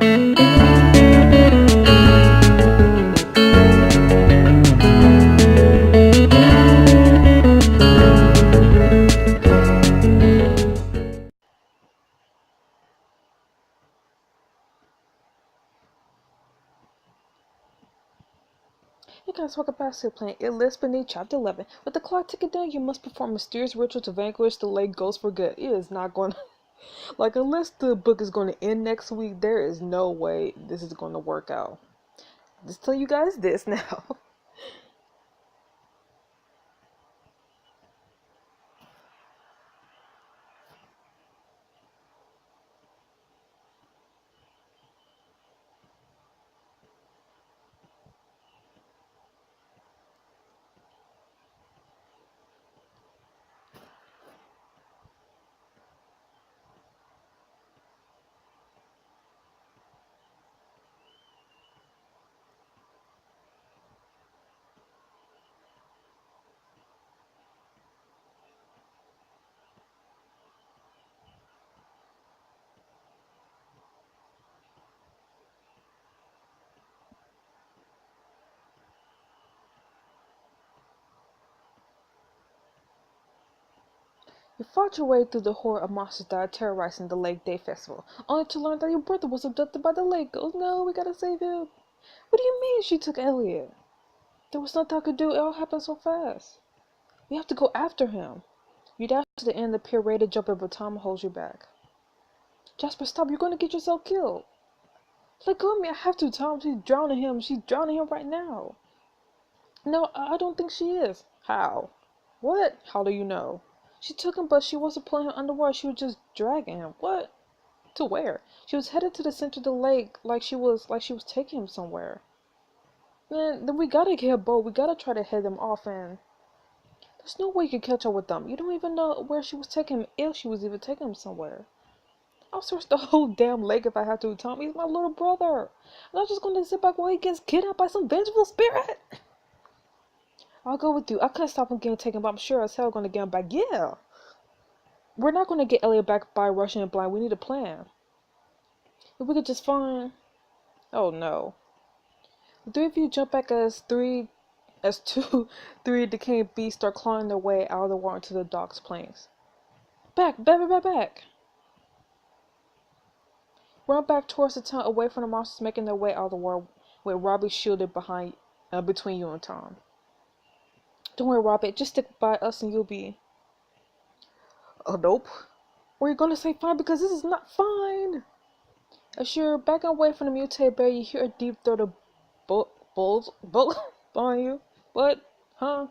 You guys welcome back to playing It Lives Beneath Chapter 11. With the clock ticking down, you must perform a mysterious ritual to vanquish the lake ghost for good. It is not going to... Like, unless the book is going to end next week, there is no way this is going to work out. Just tell you guys this now. You fought your way through the horde of monsters that are terrorizing the Lake Day Festival, only to learn that your brother was abducted by the lake ghost. No, we gotta save him. What do you mean she took Elliot? There was nothing I could do. It all happened so fast. We have to go after him. You dash to the end of the pier ready to jump in, but Tom holds you back. Jasper, stop. You're going to get yourself killed. Let go of me. I have to, Tom. She's drowning him. She's drowning him right now. No, I don't think she is. How? What? How do you know? She took him, but she wasn't pulling him underwater. She was just dragging him. What? To where? She was headed to the center of the lake like she was taking him somewhere. Then we gotta get a boat. We gotta try to head them off, and there's no way you can catch up with them. You don't even know where she was taking him, if she was even taking him somewhere. I'll search the whole damn lake if I have to, Tom. He's my little brother. I'm not just going to sit back while he gets kidnapped by some vengeful spirit. I'll go with you. I couldn't stop him getting taken, but I'm sure as hell going to get him back. Yeah. We're not going to get Elliot back by rushing him blind. We need a plan. If we could just find... Oh, no. The three of you jump back as three decaying beasts start clawing their way out of the water into the dock's plains. Back. Run back towards the town, away from the monsters making their way out of the water, with Robbie shielded between you and Tom. Don't worry, Robbie. Just stick by us and you'll be... Oh, nope. Or you're gonna say fine, because this is not fine. As you're backing away from the mutated bear, you hear a deep throat of bulls on you. What? Huh?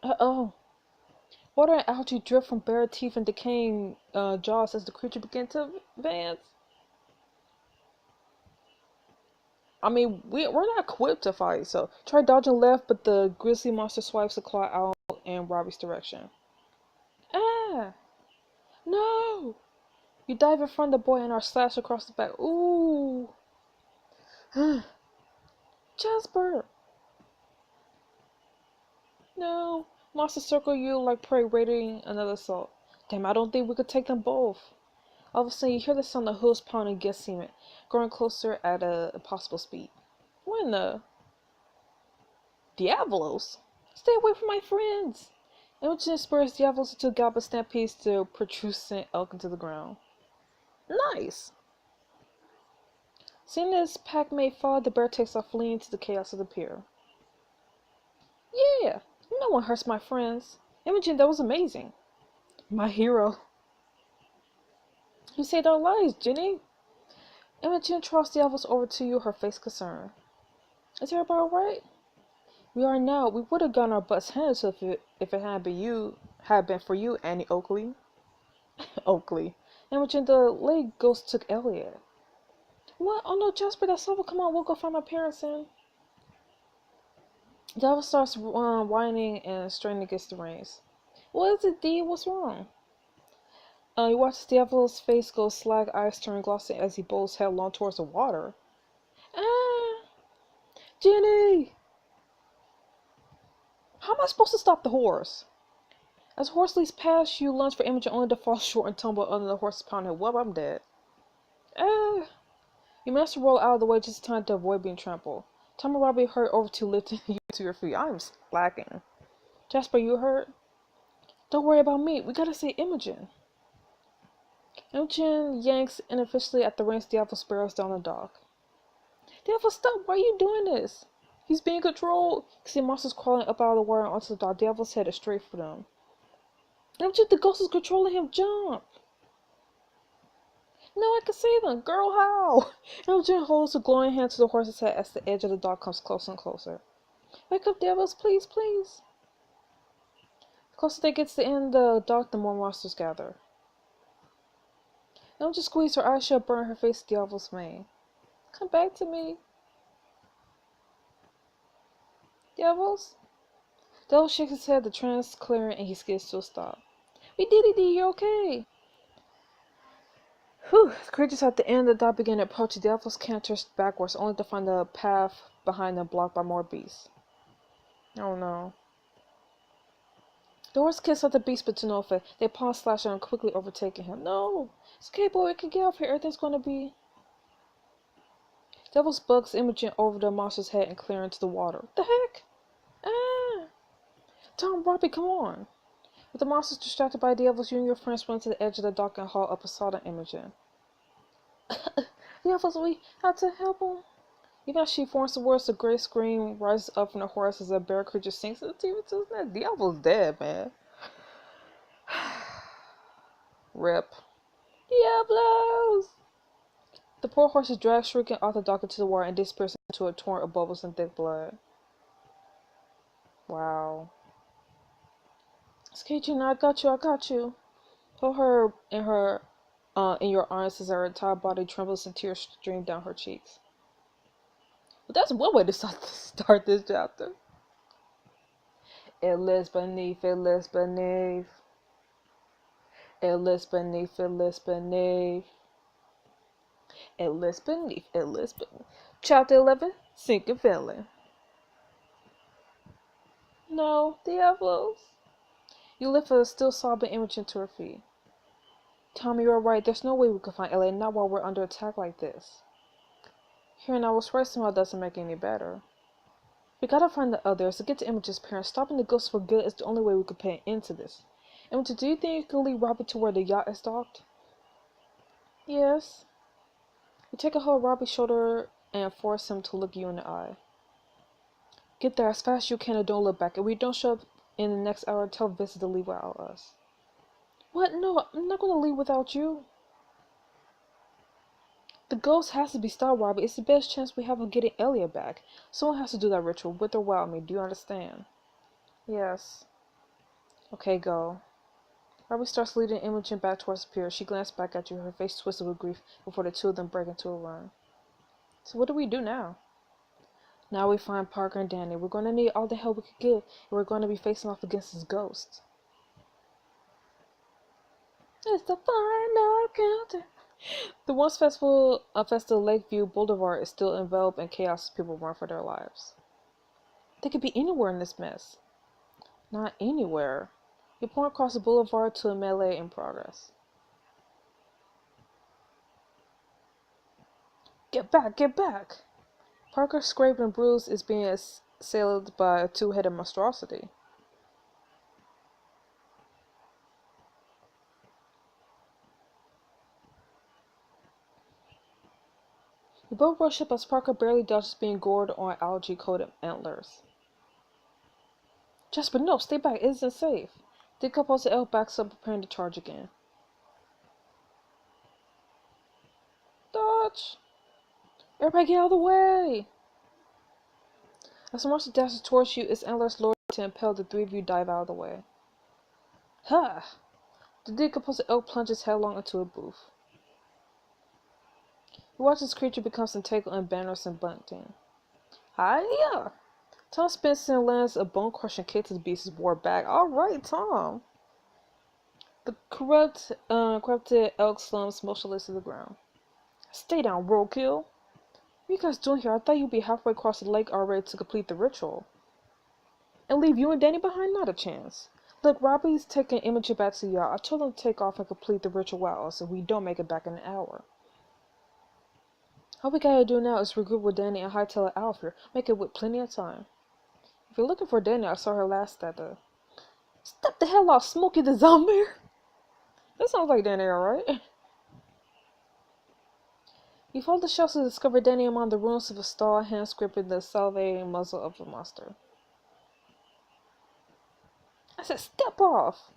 Uh-oh. Water and algae drip from bare teeth and decaying jaws as the creature begins to advance. I mean, we're not equipped to fight, so try dodging left, but the grizzly monster swipes the claw out in Robbie's direction. Ah! No! You dive in front of the boy and are slashed across the back. Ooh! Jasper! No! Monsters circle you like prey waiting another assault. Damn, I don't think we could take them both. All of a sudden, you hear the sound of hooves pounding against cement, growing closer at a impossible speed. What in the... Diablos? Stay away from my friends! Imogen spurs Diablos into goblin stampedes to protrude elk into the ground. Nice! Seeing this pack mate fall, the bear takes off fleeing into the chaos of the pier. Yeah! No one hurts my friends. Imogen, that was amazing. My hero. You saved our lives, Jenny. Imogen tossed the elves over to you, her face concerned. Is everybody alright? We are now. We would have gotten our butts handed to if it had been for you, Annie Oakley. Oakley. Imogen, the lake ghost took Elliot. What? Oh no, Jasper, that's over. Come on, we'll go find my parents and... Devil starts whining and straining against the reins. What is it, Dee? What's wrong? You watch Diablo's face go slag, eyes turn glossy as he bowls headlong towards the water. Ah! Jenny! How am I supposed to stop the horse? As the horse leaps past you, lunge for Imogen only to fall short and tumble under the horse's pounding. Well, I'm dead. Ah! You managed to roll out of the way just in time to avoid being trampled. Tom and Robbie hurried over to lifting you to your feet. I'm slacking. Jasper, you hurt? Don't worry about me. We gotta see Imogen. Imogen yanks inofficially at the reins. Diablo sparrows down the dock. Diablo, stop! Why are you doing this? He's being controlled. You see monsters crawling up out of the water onto the dock. Diablo's headed straight for them. Imogen, the ghost is controlling him. Jump! No, I can see them. Girl, how? Imogen holds a glowing hand to the horse's head as the edge of the dock comes closer and closer. Wake up, Diablos, please, please. The closer they get to the end of the dock, the more monsters gather. Imogen squeezed her eyes shut, burn her face to Diablo's mane. Come back to me. Diablos? Diablo shakes his head, the trance clearing, and he skids to a stop. We did it, D. You're okay. Whew. The creatures at the end of the dock began to approach. The Diablos canters backwards, only to find the path behind them blocked by more beasts. Oh no. The horse kissed at the beast, but to no effect. They paw slashed at him, quickly overtaking him. No! It's okay, boy. We can get off here. Everything's gonna be... Devil's bugs Imogen over the monster's head and clear into the water. What the heck? Ah! Tom, Robbie, come on! With the monsters distracted by Diablos, you and your friends went to the edge of the dock and hauled up a sodden Imogen. Diablos, we had to help him. Even as she forms the words, a great scream rises up from the horse as a bear creature sinks into the net. Diablo's dead, man. Rip. Diablos! The poor horse is dragged shrieking off the dock into the water and disappears into a torrent of bubbles and thick blood. Wow. Kaitlyn, I got you. Hold her in your arms as her entire body trembles and tears stream down her cheeks. But that's one way to start this chapter. It lives beneath, it lives beneath. It lives beneath, it lives beneath. It lives beneath, it lives beneath. Chapter 11, Sinking Feeling. No, Diablos. You lift a still sobbing Imogen to her feet. Tommy, you're right. There's no way we can find Elliot, not while we're under attack like this. Hearing I was right somehow doesn't make it any better. We gotta find the others to get to Imogen's parents. Stopping the ghosts for good is the only way we could put an end to this. Imogen, do you think you can lead Robbie to where the yacht is docked? Yes. You take a hold of Robbie's shoulder and force him to look you in the eye. Get there as fast as you can and don't look back. If we don't show up in the next hour, tell Vincent to leave without us. What? No, I'm not gonna leave without you. The ghost has to be stopped, Robbie. It's the best chance we have of getting Elliot back. Someone has to do that ritual, with or without me. Do you understand? Yes. Okay, go. Robbie starts leading Imogen back towards the pier. She glanced back at you, her face twisted with grief, before the two of them break into a run. So what do we do now? Now we find Parker and Danny. We're going to need all the help we can get, and we're going to be facing off against this ghost. It's the final countdown. The once festive Lakeview Boulevard is still enveloped in chaos as people run for their lives. They could be anywhere in this mess. Not anywhere. You point across the boulevard to a melee in progress. Get back, get back! Parker, scraped and bruised, is being assailed by a two-headed monstrosity. The boat rush up as Parker barely dodges being gored on algae-coated antlers. Jasper, no, stay back, it isn't safe. The composite elk backs up, preparing to charge again. Dodge! Everybody get out of the way! As the monster dashes towards you, its antlers lower to impel the three of you dive out of the way. Ha! The decomposed elk plunges headlong into a booth. You watch this creature becomes entangled in banners and bunting. Hiya! Tom spins and lands a bone-crushing kick to the beast's war back. Alright, Tom! The corrupted elk slumps motionless to the ground. Stay down, roadkill! What are you guys doing here? I thought you'd be halfway across the lake already to complete the ritual. And leave you and Danny behind? Not a chance. Look, Robbie's taking Imogen back to the yacht. I told him to take off and complete the ritual without us if we don't make it back in an hour. All we gotta do now is regroup with Danny and hightail it out of here. Make it with plenty of time. If you're looking for Danny, I saw her last at the... Step the hell off, Smokey the Zombie! That sounds like Danny, alright? You follow the shelves to discover Danny among the ruins of a stall, hands gripping the salivating muzzle of the monster. I said, step off!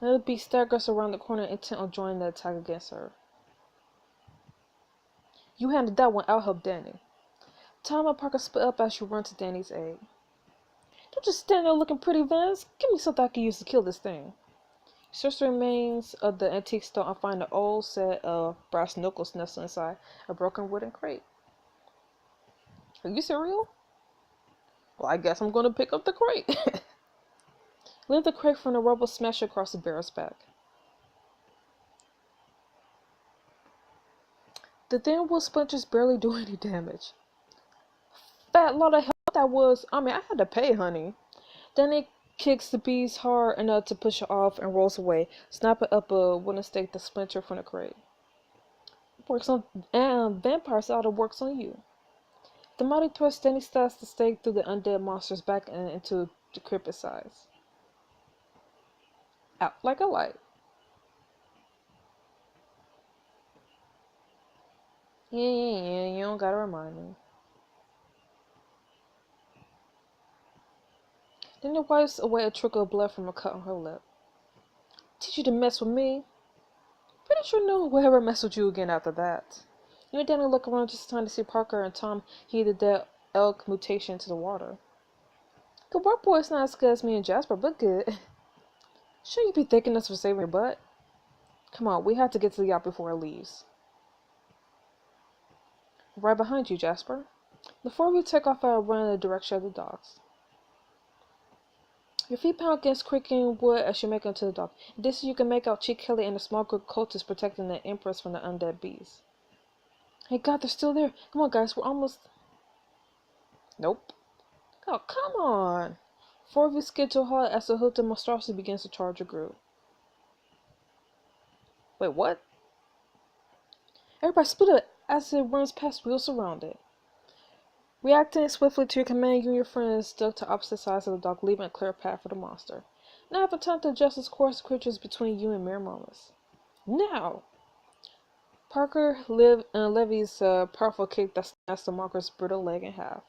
Little beast staggers around the corner, intent on joining the attack against her. You handled that one, I'll help Danny. Tom and Parker split up as you run to Danny's aid. Don't just stand there looking pretty, Vance. Give me something I can use to kill this thing. Search the remains of the antique stone and find an old set of brass knuckles nestled inside a broken wooden crate. Are you serial? Well, I guess I'm going to pick up the crate. Lift the crate from the rubble, smash it across the bear's back. The thin wood splinters barely do any damage. Fat lot of help that was. I had to pay, honey. Then it kicks the beast hard enough to push it off and rolls away, snapping up a wooden stake that splintered from the crate. Works on vampires out of works on you. The mighty thrust Danny stabs the stake through the undead monster's back and into decrepit sides. Out like a light. Yeah, you don't gotta remind me. Then it wipes away a trickle of blood from a cut on her lip. Teach you to mess with me? Pretty sure no one will ever mess with you again after that. You and Danny look around just in time to see Parker and Tom heat the dead elk mutation into the water. Good work, boy. It's not as good as me and Jasper, but good. Shouldn't you be thanking us for saving your butt? Come on, we have to get to the yacht before it leaves. Right behind you, Jasper. The four of you take off at a run in the direction of the docks. Your feet pound against creaking wood as you make it to the dock. In distance, you can make out Chick Kelly and a small group of cultists protecting the Empress from the undead bees. Hey God, they're still there. Come on, guys, we're almost... Nope. Oh, come on. Four of you skid to a halt as the hood of monstrosity begins to charge your group. Wait, what? Everybody split it as it runs past wheels around it. Reacting swiftly to your command, you and your friends duck to opposite sides of the dock, leaving a clear path for the monster. Now have the time to adjust its course creatures between you and mere moments. Now! Parker levies a powerful kick that snaps the monster's brittle leg in half.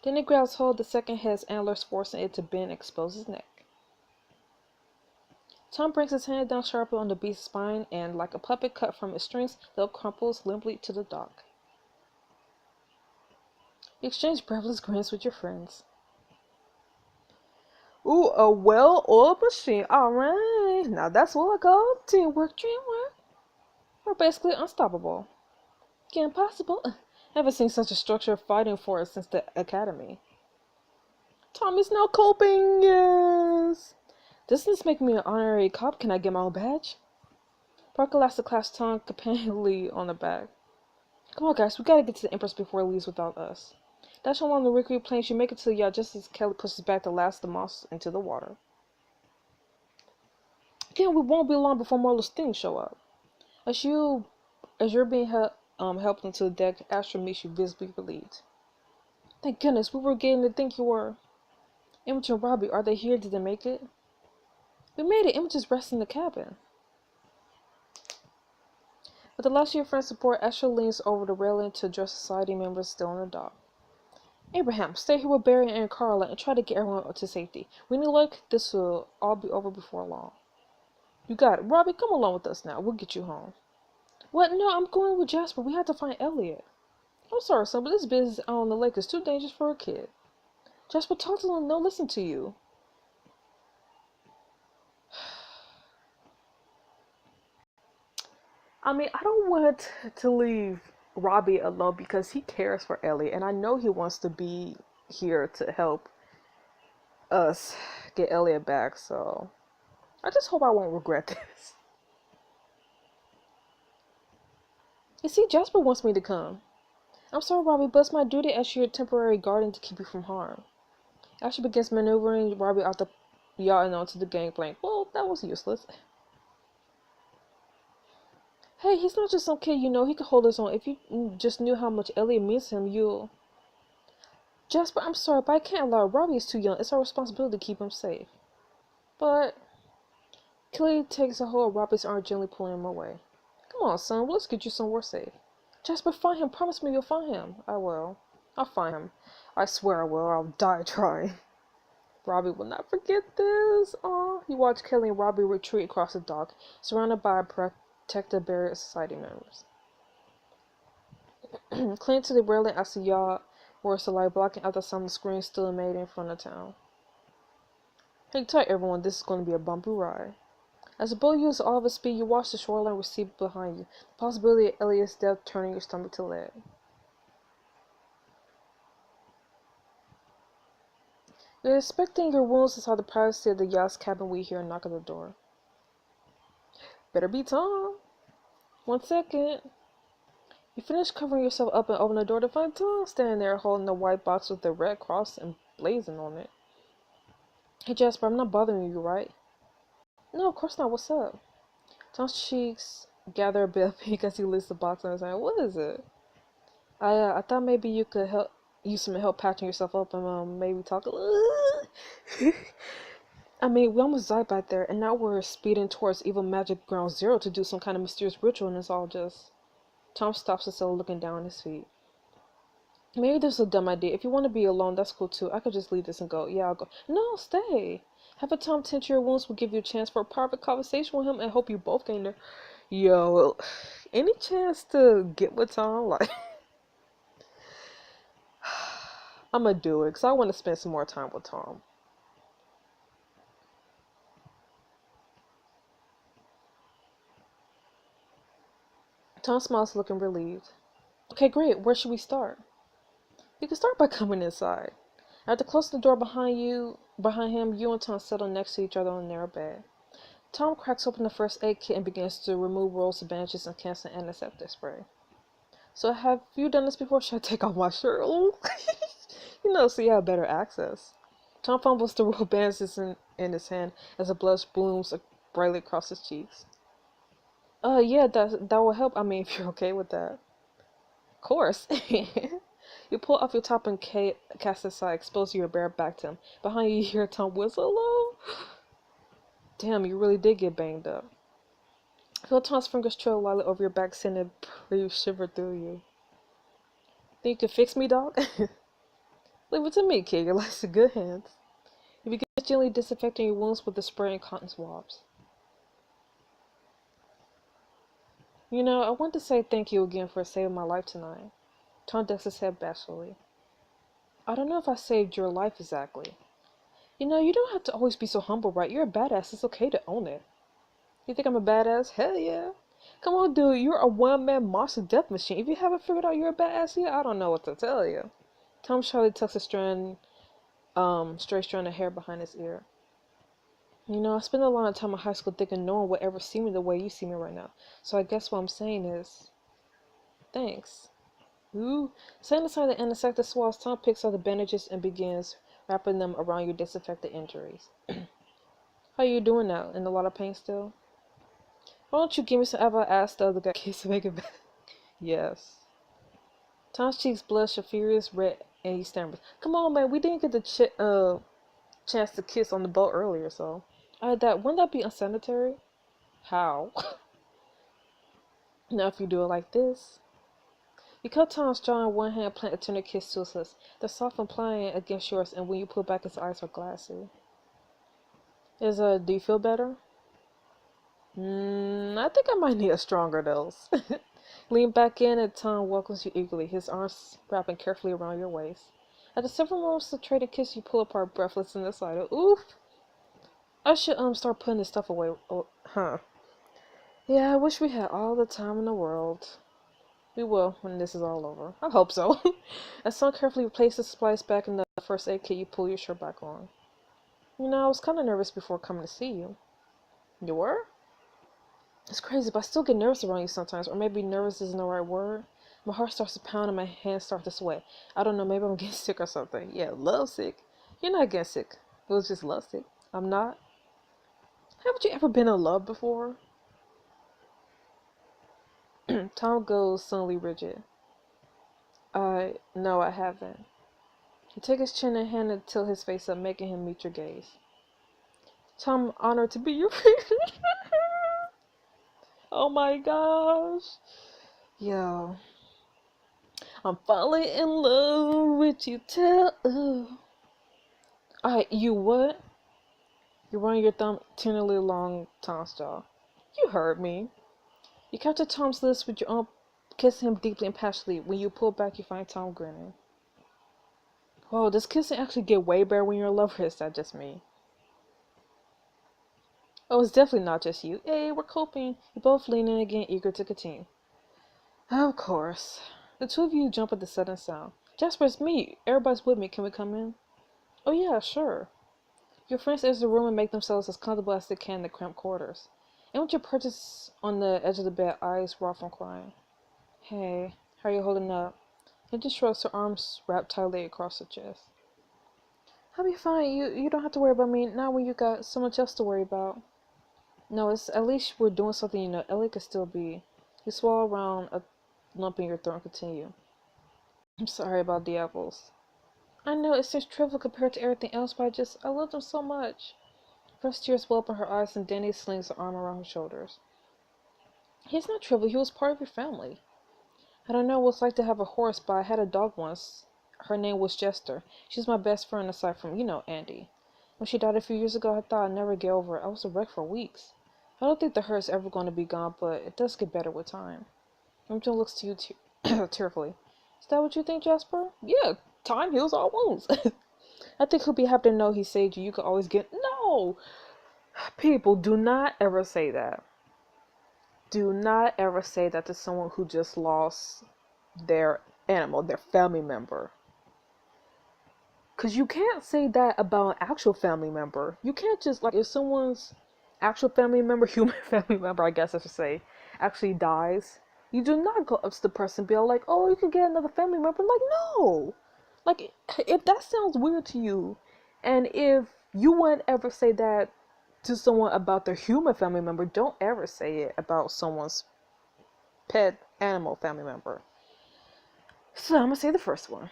Then he grabs hold of the second head's antlers, forcing it to bend and expose his neck. Tom brings his hand down sharply on the beast's spine, and, like a puppet cut from its strings, the elk crumples limply to the dock. You exchange breathless grins with your friends. Ooh, a well-oiled machine. Alright, now that's what I call teamwork, dreamwork. We're basically unstoppable. Impossible. Haven't seen such a structured fighting force since the academy. Tom is now coping, yes. Doesn't this make me an honorary cop? Can I get my own badge? Parker laughs to clasp Tom companionably on the back. Come on, guys, we gotta get to the Empress before it leaves without us. Dash along the Rickery plains, you make it to the yacht just as Kelly pushes back the last of the moss into the water. Again, we won't be long before more of those things show up. As you're being helped into the deck, Astra meets you visibly relieved. Thank goodness, we were getting to think you were... Imogen and Robbie, are they here? Did they make it? We made it. Imogen's resting in the cabin. With the last of your friend's support, Astra leans over the railing to address society members still in the dock. Abraham, stay here with Barry and Carla and try to get everyone to safety. We need luck, this will all be over before long. You got it. Robbie, come along with us now. We'll get you home. What? No, I'm going with Jasper. We have to find Elliot. I'm sorry, son, but this business out on the lake is too dangerous for a kid. Jasper, talk to them. They'll listen to you. I don't want to leave Robbie alone because he cares for Elliot, and I know he wants to be here to help us get Elliot back, so I just hope I won't regret this. You see, Jasper wants me to come. I'm sorry, Robbie, but it's my duty as your temporary guardian to keep you from harm. Ashley begins maneuvering Robbie out the yacht and onto the gangplank. Well, that was useless. Hey, he's not just some kid, he can hold his own. If you just knew how much Elliot means to him, you'll... Jasper, I'm sorry, but I can't allow Robbie is too young. It's our responsibility to keep him safe. But... Kelly takes a hold of Robbie's arm, gently pulling him away. Come on, son, let's get you somewhere safe. Jasper, find him. Promise me you'll find him. I will. I'll find him. I swear I will. I'll die trying. Robbie will not forget this. Aw. You watch Kelly and Robbie retreat across the dock, surrounded by a protective barrier of society members. Cling to the railing as the yacht roars to light, blocking out the sound of the scream still made in front of town. Hang tight, everyone. This is going to be a bumpy ride. As the boat uses all of its speed, you watch the shoreline recede behind you, the possibility of Elliot's death turning your stomach to lead. You're expecting your wounds inside the privacy of the yacht's cabin when you hear a knock at the door. Better be Tom. 1 second. You finish covering yourself up and open the door to find Tom standing there holding the white box with the red cross emblazoned on it. Hey Jasper, I'm not bothering you, right? No, of course not. What's up? Tom's cheeks gather a bit of pink as he lifts the box on his hand. What is it? I thought maybe you could use some help patching yourself up and maybe talk a little. I mean, we almost died back there, and now we're speeding towards Evil Magic Ground Zero to do some kind of mysterious ritual, and it's all just... Tom stops still looking down at his feet. Maybe this is a dumb idea. If you want to be alone, that's cool too. I could just leave this and go. Yeah, I'll go. No, stay. Having Tom tend to your wounds will give you a chance for a private conversation with him and hope you both gain there. Yo, any chance to get with Tom? Like, I'm gonna do it because I want to spend some more time with Tom. Tom smiles, looking relieved. Okay, great. Where should we start? You can start by coming inside. After closing the door behind him, you and Tom settle next to each other on a narrow bed. Tom cracks open the first aid kit and begins to remove rolls of bandages and cans of antiseptic spray. So have you done this before? Should I take off my shirt? So you have better access. Tom fumbles the roll of bandages in his hand as the blood blooms brightly across his cheeks. Yeah, that will help. I mean, if you're okay with that. Of course. You pull off your top and cast it aside, exposing your bare back to him. Behind you, you hear Tom whistle low. Damn, you really did get banged up. Feel Tom's fingers trail lightly over your back, sending a brief shiver through you. Think you can fix me, dog? Leave it to me, kid. Your life's in good hands. You begin gently disinfecting your wounds with the spray and cotton swabs. I want to say thank you again for saving my life tonight. Tom ducks his head bashfully. I don't know if I saved your life exactly. You don't have to always be so humble, right? You're a badass. It's okay to own it. You think I'm a badass? Hell yeah. Come on, dude. You're a one-man monster death machine. If you haven't figured out you're a badass yet, I don't know what to tell you. Tom shyly tucks a straight strand of hair behind his ear. I spent a lot of time in high school thinking no one would ever see me the way you see me right now. So I guess what I'm saying is... Thanks. Ooh. Setting aside the antiseptic swabs, Tom picks up the bandages and begins wrapping them around your disinfected injuries. How you doing now? In a lot of pain still? Why don't you give me some ever asked the other guy to make it back? Yes. Tom's cheeks blush a furious red and he stammers. Come on, man, we didn't get the chance to kiss on the boat earlier, so... wouldn't that be unsanitary? How? Now if you do it like this... You cut Tom's jaw in one hand, plant a tender kiss to his lips. They're soft and pliant against yours, and when you pull back, his eyes are glassy. Do you feel better? I think I might need a stronger dose. Lean back in, and Tom welcomes you eagerly, his arms wrapping carefully around your waist. After several moments of trading kiss, you pull apart, breathless and excited. Oof! I should start putting this stuff away. Oh, huh? Yeah, I wish we had all the time in the world. We will when this is all over. I hope so. As Tom carefully places the supplies back in the first aid kit, you pull your shirt back on. I was kind of nervous before coming to see you. You were? It's crazy, but I still get nervous around you sometimes. Or maybe nervous isn't the right word. My heart starts to pound and my hands start to sweat. I don't know, maybe I'm getting sick or something. Yeah, love sick. You're not getting sick. It was just love sick. I'm not. Haven't you ever been in love before? Tom goes suddenly rigid. No, I haven't. You take his chin and hand and tilt his face up, making him meet your gaze. Tom, honored to be your friend. Oh my gosh. Yo. I'm falling in love with you, tell. Alright, you what? You're running your thumb tenderly along Tom's jaw. You heard me. You capture Tom's lips with your own, kissing him deeply and passionately. When you pull back, you find Tom grinning. Whoa, does kissing actually get way better when you're in love, or is that just me? Oh, it's definitely not just you. Hey, we're coping. You both lean in again, eager to continue. Of course. The two of you jump at the sudden sound. Jasper, it's me. Everybody's with me. Can we come in? Oh yeah, sure. Your friends enter the room and make themselves as comfortable as they can in the cramped quarters. And with your purchase on the edge of the bed, eyes raw from crying. Hey, how are you holding up? It just shrugs, her arms wrapped tightly across her chest. I'll be fine. You don't have to worry about me, not when you got so much else to worry about. No, it's at least we're doing something you know. Ellie could still be. You swallow around a lump in your throat and continue. I'm sorry about the apples. I know it's just trivial compared to everything else, but I love them so much. First tears well up in her eyes, and Danny slings her arm around her shoulders. He's not trivial, he was part of your family. I don't know what it's like to have a horse, but I had a dog once. Her name was Jester. She's my best friend aside from, Andy. When she died a few years ago, I thought I'd never get over it. I was a wreck for weeks. I don't think the hurt's ever going to be gone, but it does get better with time. Imogen looks to you tearfully. Is that what you think, Jasper? Yeah, time heals all wounds. I think he'll be happy to know he saved you. You could always get... No! People, do not ever say that. Do not ever say that to someone who just lost their animal, their family member. Because you can't say that about an actual family member. You can't just, like, if someone's actual family member, human family member, I guess I should say, actually dies, you do not go up to the person and be like, oh, you can get another family member. Like, no. Like, if that sounds weird to you, and if you wouldn't ever say that to someone about their human family member, don't ever say it about someone's pet animal family member. So I'm gonna say the first one.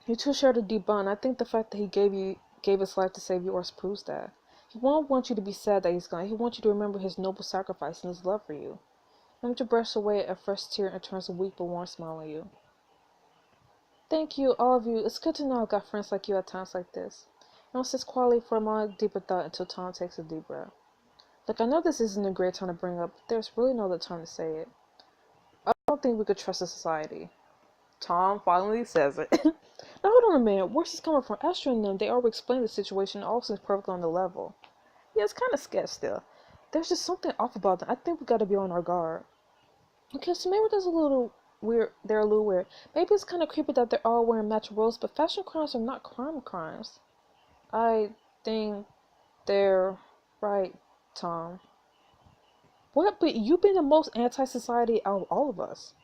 You two shared a deep bond. I think the fact that he gave his life to save yours proves that. He won't want you to be sad that he's gone. He wants you to remember his noble sacrifice and his love for you. Remember to brush away a fresh tear and turns a weak but warm smile on you. Thank you, all of you. It's good to know I've got friends like you at times like this. No one sits quietly for a moment, deeper thought until Tom takes a deep breath. Look, I know this isn't a great time to bring up, but there's really no other time to say it. I don't think we could trust a society. Tom finally says it. Now hold on a minute, where's this coming from? Astrid and them, they already explained the situation, all seems perfectly on the level. Yeah, it's kind of sketch still. There's just something off about them. I think we gotta be on our guard. Okay, so maybe there's a little weird, they're a little weird. Maybe it's kind of creepy that they're all wearing matching robes, but fashion crimes are not crimes. I think they're right, Tom. What? But you've been the most anti-society out of all of us.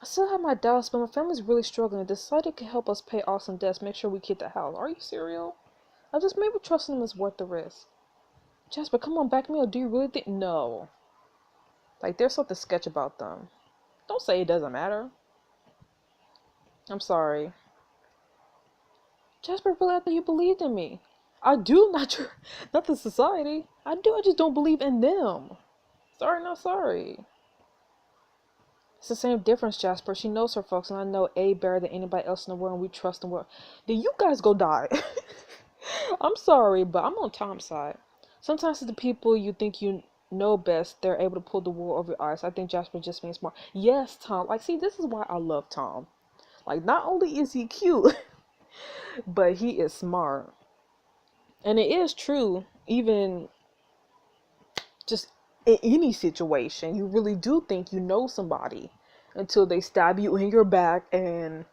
I still have my doubts, but my family's really struggling. The society can help us pay off some debts, make sure we keep the house. Are you serious? I just maybe trusting them is worth the risk. Jasper, come on, back me up. Do you really think? No. Like, there's something sketch about them. Don't say it doesn't matter. I'm sorry. Jasper, really, I thought you believed in me. I do, not the society. I do, I just don't believe in them. Sorry, not sorry. It's the same difference, Jasper. She knows her folks, and I know A better than anybody else in the world, and we trust them well. Then you guys go die. I'm sorry, but I'm on Tom's side. Sometimes it's the people you think you know best, they're able to pull the wool over your eyes. I think Jasper just means smart. Yes, Tom. Like, see, this is why I love Tom. Like, not only is he cute, but he is smart. And it is true, even just in any situation, you really do think you know somebody until they stab you in your back and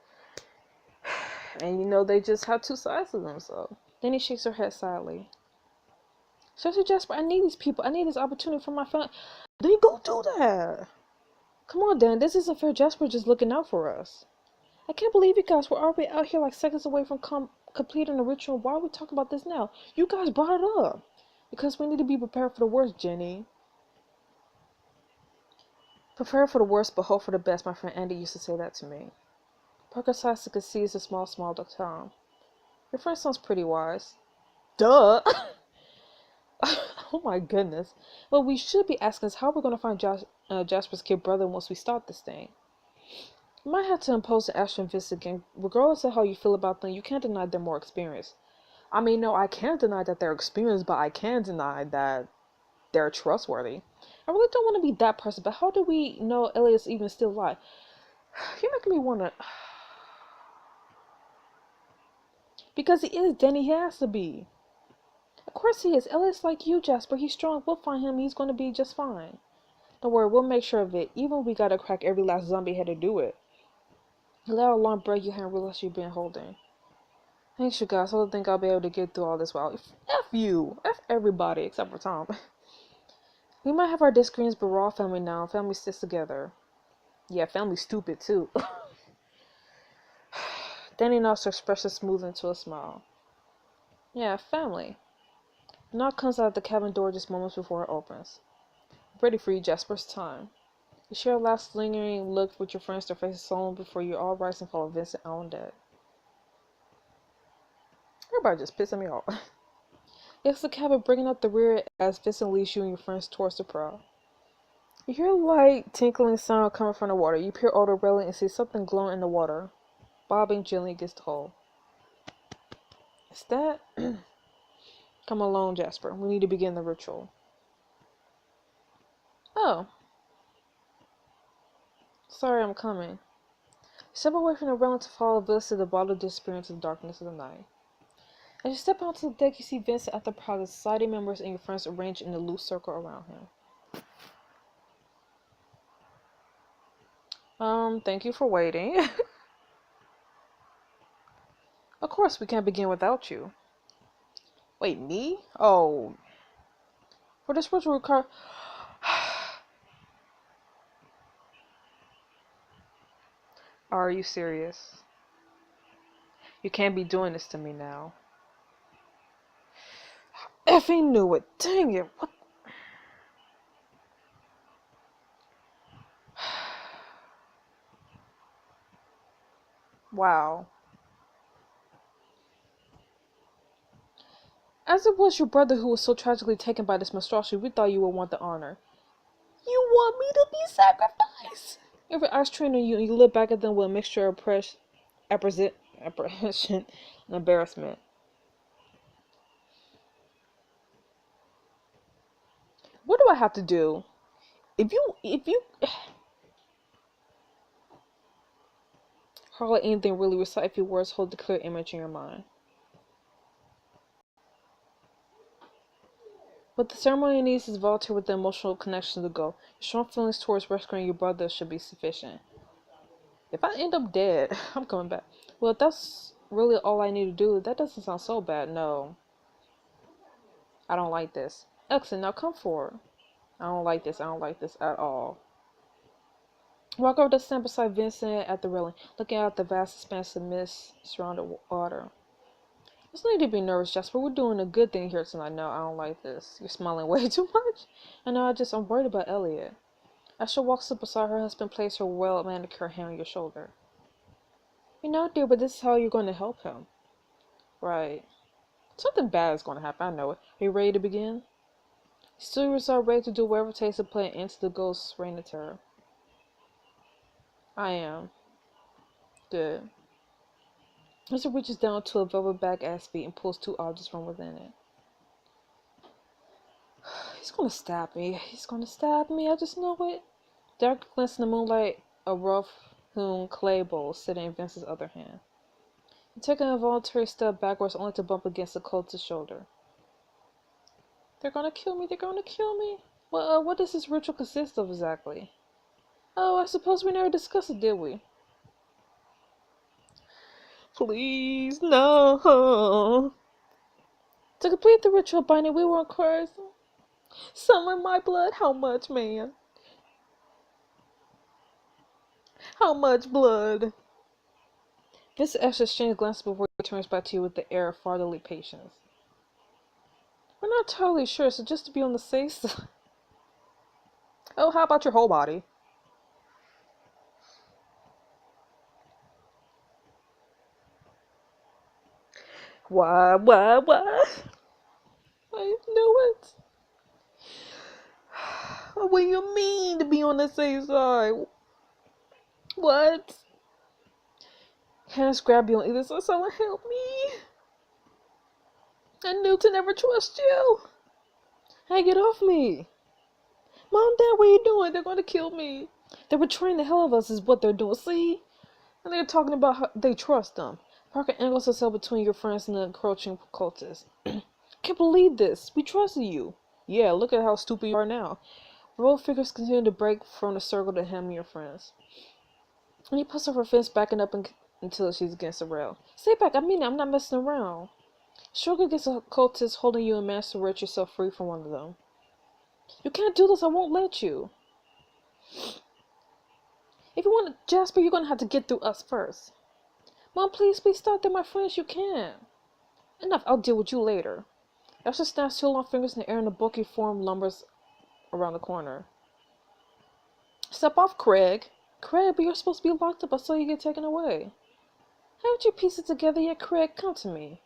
they just have two sides to them. So then he shakes her head sadly. Seriously, Jasper, I need these people. I need this opportunity for my family. Then you go do that. Come on, Dan. This isn't fair. Jasper just looking out for us. I can't believe you guys were already out here like seconds away from completing the ritual. Why are we talking about this now? You guys brought it up. Because we need to be prepared for the worst, Jenny. Prepare for the worst, but hope for the best. My friend Andy used to say that to me. Parker sighs to concede a small Tom. Your friend sounds pretty wise. Duh! Oh my goodness. What we should be asking is how we're going to find Jasper's kid brother once we start this thing. You might have to impose the Ashton Vince again. Regardless of how you feel about them, you can't deny they're more experienced. I mean, no, I can't deny that they're experienced, but I can deny that they're trustworthy. I really don't want to be that person, but how do we know Elliot's even still alive? You're making me want to... Because he is, Danny, he has to be. Of course he is. Elliot's like you, Jasper. He's strong. We'll find him. He's going to be just fine. Don't worry, we'll make sure of it. Even if we gotta crack every last zombie head to do it. Let our alarm break your hand realize you've been holding. Thanks, you guys. I don't think I'll be able to get through all this while. F you. F everybody except for Tom. We might have our disagreements, but we're all family now. Family sticks together. Yeah, family's stupid too. Danny nods her expression smooth into a smile. Yeah, family. The knock comes out the cabin door just moments before it opens. Ready for you, Jasper. It's time. You share a last lingering look with your friends, their faces solemn before you all rise and follow Vincent out on deck. Everybody just pissing me off. It's the cabin bringing up the rear as Vincent leads you and your friends towards the prow. You hear a light tinkling sound coming from the water. You peer over the railing and see something glowing in the water, bobbing gently against the hull. Is that... Come along, Jasper. We need to begin the ritual. Oh. Sorry, I'm coming. Step away from the railing to follow Vincent to the bottle disappearing into the darkness of the night. As you step onto the deck, you see Vincent at the prow, the society members and your friends arranged in a loose circle around him. Thank you for waiting. Of course, we can't begin without you. Wait, me? Oh. For this ritual require... Are you serious? You can't be doing this to me now. Effing knew it. Dang it. What? Wow. As it was your brother who was so tragically taken by this monstrosity, we thought you would want the honor. You want me to be sacrificed? Every eyes trained on you, and you look back at them with a mixture of apprehension and embarrassment. What do I have to do? If you... Hardly anything really, recite a few words, hold the clear image in your mind. But the ceremony needs his volunteer with the emotional connection to go. Your strong feelings towards rescuing your brother should be sufficient. If I end up dead, I'm coming back. Well, if that's really all I need to do, that doesn't sound so bad. No. I don't like this. Excellent, now come forward. I don't like this. I don't like this at all. Walk over to stand beside Vincent at the railing, looking out at the vast expanse of mist surrounding water. There's no need to be nervous, Jasper. We're doing a good thing here tonight. No, I don't like this. You're smiling way too much. I know, I'm worried about Elliot. As she walks up beside her husband, place her well-manicured hand on your shoulder. You know, dear, but this is how you're going to help him. Right. Something bad is going to happen, I know it. Are you ready to begin? Still yourself ready to do whatever it takes to put an end to the ghost's reign of terror. I am. Good. As it reaches down to a velvet bag at his feet and pulls two objects from within it. He's gonna stab me. He's gonna stab me. I just know it. Dark glints in the moonlight, a rough-hewn clay bowl sitting in Vince's other hand. He took an involuntary step backwards only to bump against the cultist's shoulder. They're gonna kill me. They're gonna kill me. Well, what does this ritual consist of exactly? Oh, I suppose we never discussed it, did we? Please, no. To complete the ritual binding, we will require some in my blood. How much, man? How much blood? This exchange glances before he turns back to you with the air of fatherly patience. We're not entirely sure, so just to be on the safe side. Oh, how about your whole body? What? I knew it. What do you mean to be on the safe side? What? Hands grab you on either side. Someone help me. I knew to never trust you. Hey, get off me. Mom, Dad, what are you doing? They're going to kill me. They're betraying the hell of us is what they're doing. See? And they're talking about how they trust them. Parker angles herself between your friends and the encroaching cultists. Can't believe this. We trusted you. Yeah, look at how stupid you are now. Roll figures continue to break from the circle to him and your friends. And he puts her fence backing up until she's against the rail. Stay back, I mean it, I'm not messing around. Struggle against a cultist holding you and manage to wrench yourself free from one of them. You can't do this, I won't let you. If you want Jasper, you're gonna have to get through us first. Mom, please stop. They're my friends, you can't. Enough, I'll deal with you later. Asher snaps two long fingers in the air and the bulky form lumbers around the corner. Step off, Craig. Craig, but you're supposed to be locked up. I saw you get taken away. Haven't you pieced it together yet, Craig? Come to me.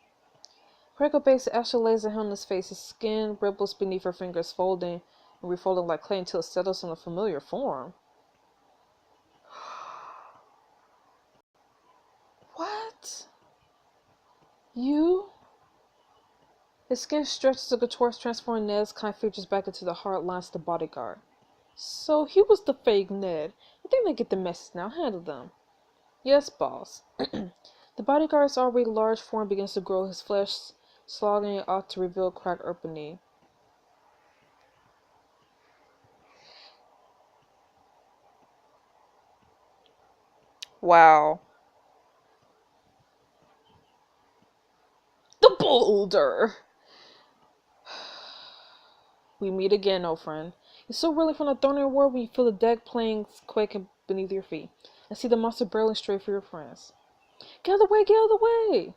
Craig obeys. Asher lays a hand on his face. His skin ripples beneath her fingers, folding and refolding like clay until it settles in a familiar form. What? You? His skin stretches to contorts, transforming Ned's kind features back into the hard lines of the bodyguard. So he was the fake Ned. I think they get the message now. Handle them. Yes, boss. The bodyguard's already large form begins to grow, his flesh slogging it off to reveal a cracked open knee. Wow. The boulder! We meet again, old friend. You're so really from the throne of war when you feel the deck planes quaking beneath your feet and see the monster barreling straight for your friends. Get out of the way! Get out of the way!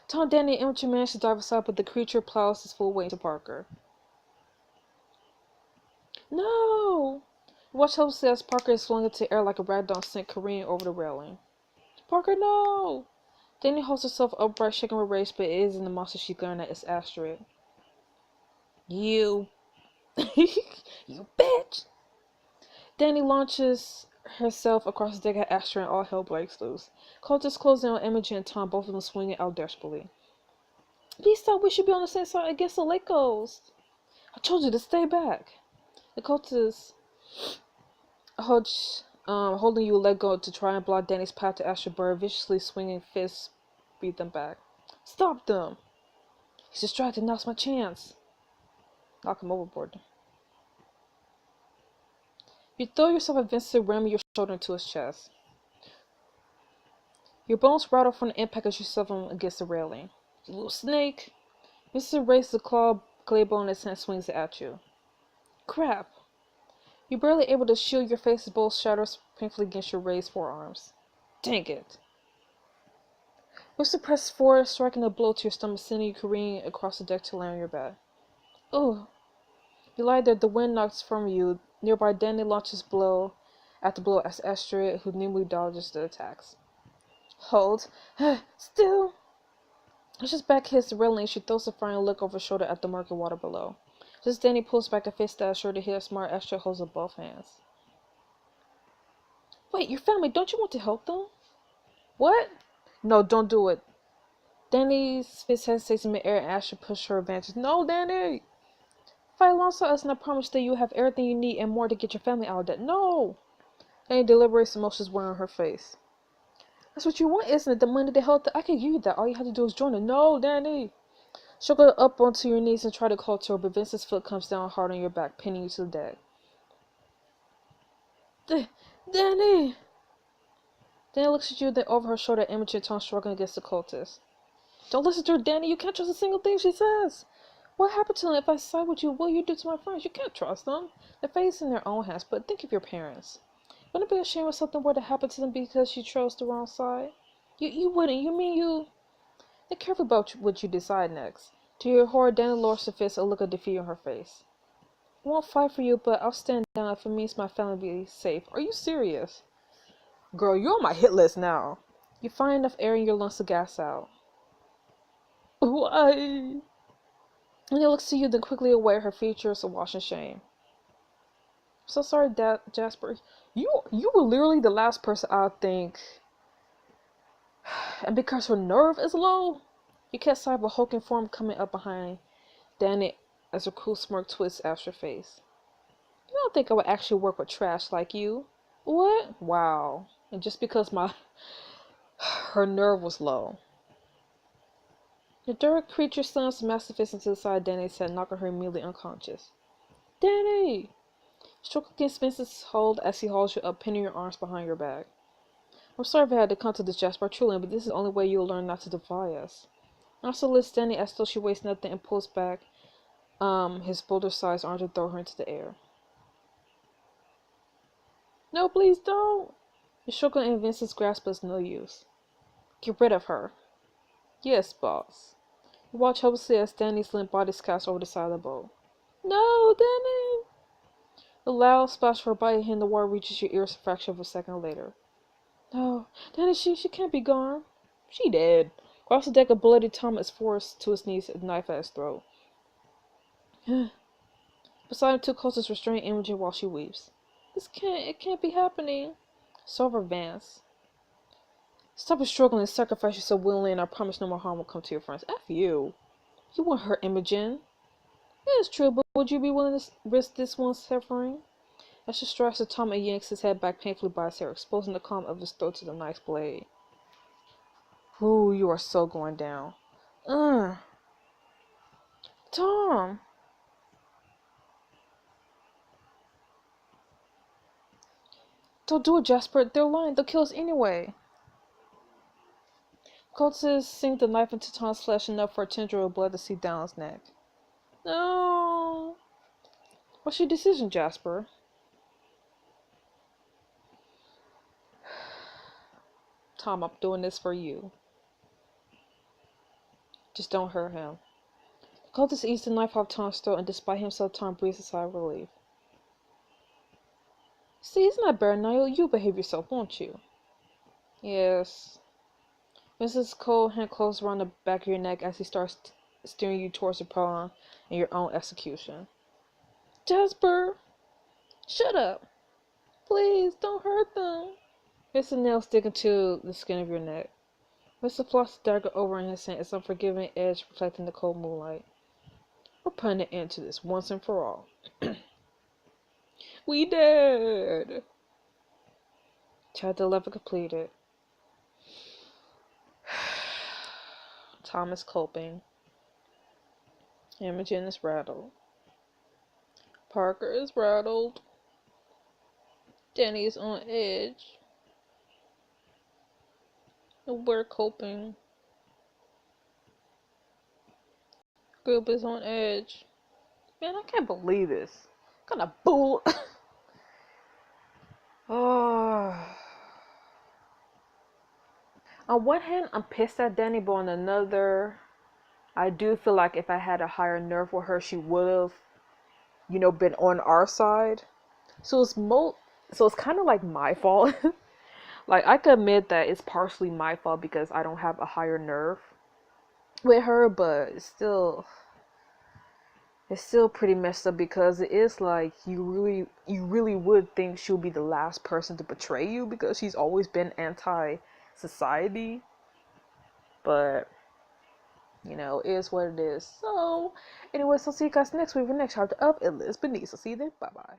Tom, Danny, and Amateur manage to dive aside, but the creature plows his full weight into Parker. No! You watch helplessly as Parker is flung into the air like a ragdoll sent careening over the railing. Parker, no! Danny holds herself upright, shaking with rage, but it isn't the monster she's glaring at, it's Astrid. You. You bitch! Danny launches herself across the deck at Astrid and all hell breaks loose. Cultists close in on Imogen and Tom, both of them swinging out desperately. Please stop, we should be on the same side against the lake ghost. I told you to stay back. The cultists holding you let go to try and block Danny's path to Astrid Bird, viciously swinging fists beat them back. Stop them! He's distracted, now's my chance. Knock him overboard. You throw yourself at Vincent, ramming your shoulder into his chest. Your bones rattle from the impact as you shove him against the railing. You little snake! Vincent raises the clay bone in his hand, swings it at you. Crap! You're barely able to shield your face as both shatters painfully against your raised forearms. Dang it! Vincent presses forward, striking a blow to your stomach, sending you careening across the deck to land on your back. Ugh! You lie there, the wind knocks from you. Nearby, Danny launches blow after blow as Astrid, who nimbly dodges the attacks. Hold. Still. As his back hits the railing, she throws a frying look over her shoulder at the murky water below. Just Danny pulls back a fist that is sure to hit a smart Astrid holds up both hands. Wait, your family, don't you want to help them? What? No, don't do it. Danny's fist hesitates in midair and Astrid pushes her advantage. No, Danny! Fight alongside us and I promise that you have everything you need and more to get your family out of debt. No! Danny deliberates, emotions wearing her face. That's what you want, isn't it? The money to help. I can give you that. All you have to do is join it. No, Danny! Struggle up onto your knees and try to call to her, but Vincent's foot comes down hard on your back, pinning you to the deck. Danny! Danny looks at you, then over her shoulder at Imogen, Tom struggling against the cultist. Don't listen to her, Danny. You can't trust a single thing she says. What happened to them? If I side with you, what will you do to my friends? You can't trust them. Their fate's in their own hands, but think of your parents. Wouldn't it be a shame if something were to happen to them because you chose the wrong side? You wouldn't. You mean you... Be careful about what you decide next. To your horror, Danny lowers her fist, a look of defeat on her face. I won't fight for you, but I'll stand down if it means my family be safe. Are you serious? Girl, you're on my hit list now. You find enough air in your lungs to gas out. Why? And he looks to you, then quickly away, her features awash in shame. So sorry, Jasper. You were literally the last person I would think. And because her nerve is low, you catch sight of a hulking form coming up behind Danny as her cool smirk twists out her face. You don't think I would actually work with trash like you? What? Wow. And just because her nerve was low. The dark creature slams the massive fist into the side of Danny's head, knocking her immediately unconscious. Danny! Stroke against Spence's hold as he hauls you up, pinning your arms behind your back. I'm sorry if I had to come to this, Jasper, truly, but this is the only way you'll learn not to defy us. Also lifts Danny as though she wastes nothing and pulls back his boulder-sized arm to throw her into the air. No, please don't! You're struggling in Vincent's grasp, but it's no use. Get rid of her. Yes, boss. You watch helplessly as Danny's limp body scatters over the side of the boat. No, Danny! A loud splash of her body hitting the water reaches your ears a fraction of a second later. No, Danny, she can't be gone. She dead. Across the deck, a bloody Tom is forced to his knees, a knife at his throat. Beside him, two closest restraining Imogen while she weeps. It can't be happening. So over Vance. Stop your struggling and sacrifice yourself willingly, and I promise no more harm will come to your friends. F you. You won't hurt Imogen. It is true, but would you be willing to risk this one's suffering? As she strikes, Otome yanks his head back painfully by his hair, exposing the calm of his throat to the knife's blade. Ooh, you are so going down. Tom! Don't do it, Jasper. They're lying. They'll kill us anyway. Cultists sink the knife into Tom's flesh enough for a tendril of blood to seep down his neck. No. What's your decision, Jasper? Tom, I'm doing this for you. Just don't hurt him. The cultist eats the knife off Tom's throat, and despite himself, Tom breathes a sigh of relief. See, it's not bad, Niall. You'll behave yourself, won't you? Yes. Mrs. Cole's hand closes around the back of your neck as he starts steering you towards the pylon in your own execution. Jasper! Shut up! Please, don't hurt them! It's a nail sticking to the skin of your neck. Mr. Floss the dagger over in his hand, its unforgiving edge reflecting the cold moonlight. We're putting an end to this once and for all. We did! Chapter 11 completed. Tom is coping. Imogen is rattled. Parker is rattled. Danny is on edge. And we're coping. Group is on edge. Man, I can't believe this. What kind of bull. Oh. On one hand, I'm pissed at Danny, but on another, I do feel like if I had a higher nerve with her, she would have, been on our side. So it's kind of like my fault. Like, I can admit that it's partially my fault because I don't have a higher nerve with her, but it's still pretty messed up because it is like you really would think she'll be the last person to betray you because she's always been anti-society. But it is what it is. So anyways, I'll see you guys next week for the next chapter of It Lives Beneath. So see you then. Bye bye.